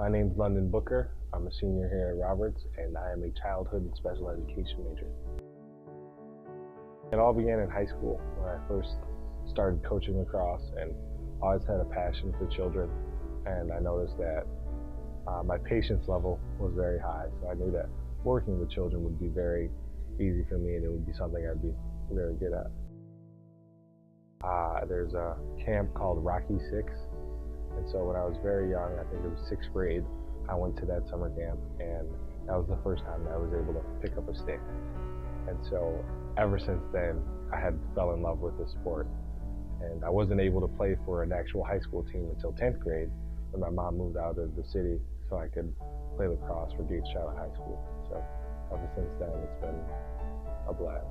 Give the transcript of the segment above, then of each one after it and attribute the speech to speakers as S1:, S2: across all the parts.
S1: My name's London Booker. I'm a senior here at Roberts, and I am a childhood and special education major. It all began in high school when I first started coaching lacrosse, and always had a passion for children. And I noticed that my patience level was very high, so I knew that working with children would be very easy for me, and it would be something I'd be very good at. There's a camp called Rocky 6, and so when I was very young, I think it was 6th grade, I went to that summer camp, and that was the first time that I was able to pick up a stick. And so ever since then, I had fell in love with the sport. And I wasn't able to play for an actual high school team until 10th grade, when my mom moved out of the city so I could play lacrosse for Gates Charlotte High School. So ever since then, it's been a blast.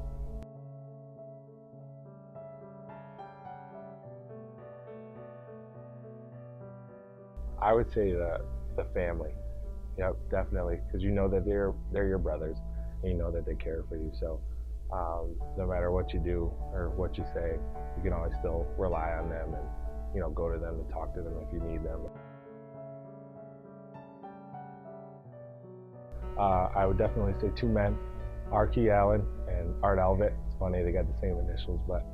S1: I would say the family. Yep, definitely, because you know that they're your brothers, and you know that they care for you. So no matter what you do or what you say, you can always still rely on them, and go to them and talk to them if you need them. I would definitely say two men, R.K. Allen and Art Alvet. It's funny, they got the same initials, but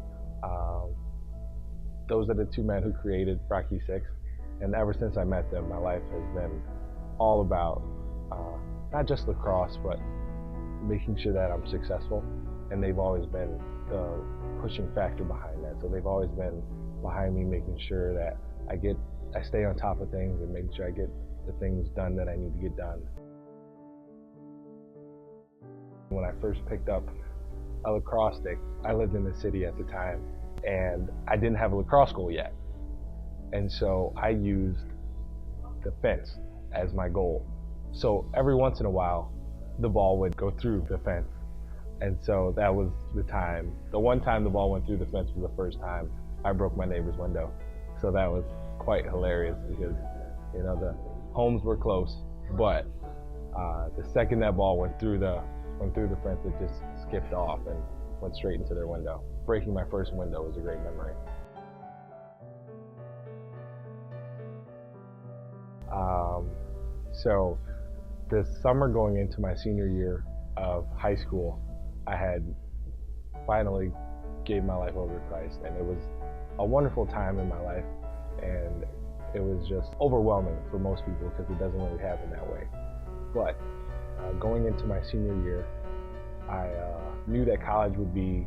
S1: those are the two men who created Rocky 6. And ever since I met them, my life has been all about not just lacrosse, but making sure that I'm successful. And they've always been the pushing factor behind that. So they've always been behind me, making sure that I stay on top of things and making sure I get the things done that I need to get done. When I first picked up a lacrosse stick, I lived in the city at the time, and I didn't have a lacrosse goal yet. And so I used the fence as my goal. So every once in a while, the ball would go through the fence. And so that was the time. The one time the ball went through the fence was the first time I broke my neighbor's window. So that was quite hilarious because, the homes were close, but the second that ball went through the fence, it just skipped off and went straight into their window. Breaking my first window was a great memory. So this summer going into my senior year of high school, I had finally gave my life over to Christ, and it was a wonderful time in my life, and it was just overwhelming for most people because it doesn't really happen that way. But going into my senior year, I knew that college would be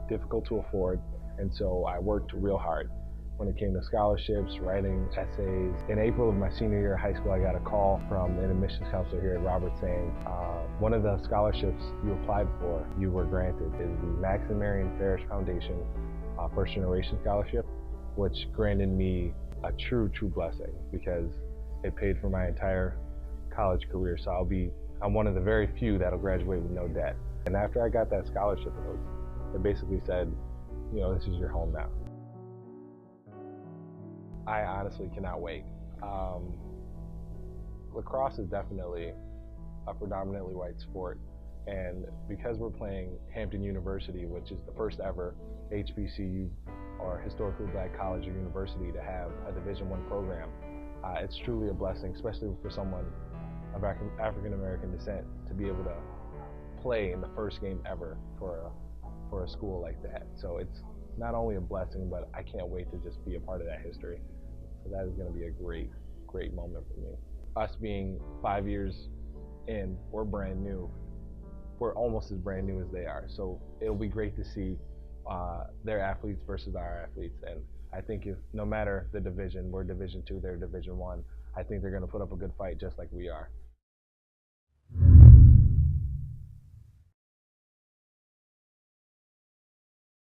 S1: difficult to afford, and so I worked real hard when it came to scholarships, writing essays. In April of my senior year of high school, I got a call from an admissions counselor here at Roberts saying, one of the scholarships you applied for, you were granted, is the Max and Marion Farish Foundation First Generation Scholarship, which granted me a true blessing because it paid for my entire college career. So I'm one of the very few that'll graduate with no debt. And after I got that scholarship, it basically said, this is your home now. I honestly cannot wait. Lacrosse is definitely a predominantly white sport, and because we're playing Hampton University, which is the first ever HBCU or historically black college or university to have a Division I program, it's truly a blessing, especially for someone of African American descent, to be able to play in the first game ever for a school like that. So it's not only a blessing, but I can't wait to just be a part of that history. So that is going to be a great moment for me. Us being 5 years in, we're brand new. We're almost as brand new as they are. So it'll be great to see their athletes versus our athletes. And I think no matter the division, we're Division II, they're Division I, I think they're going to put up a good fight just like we are.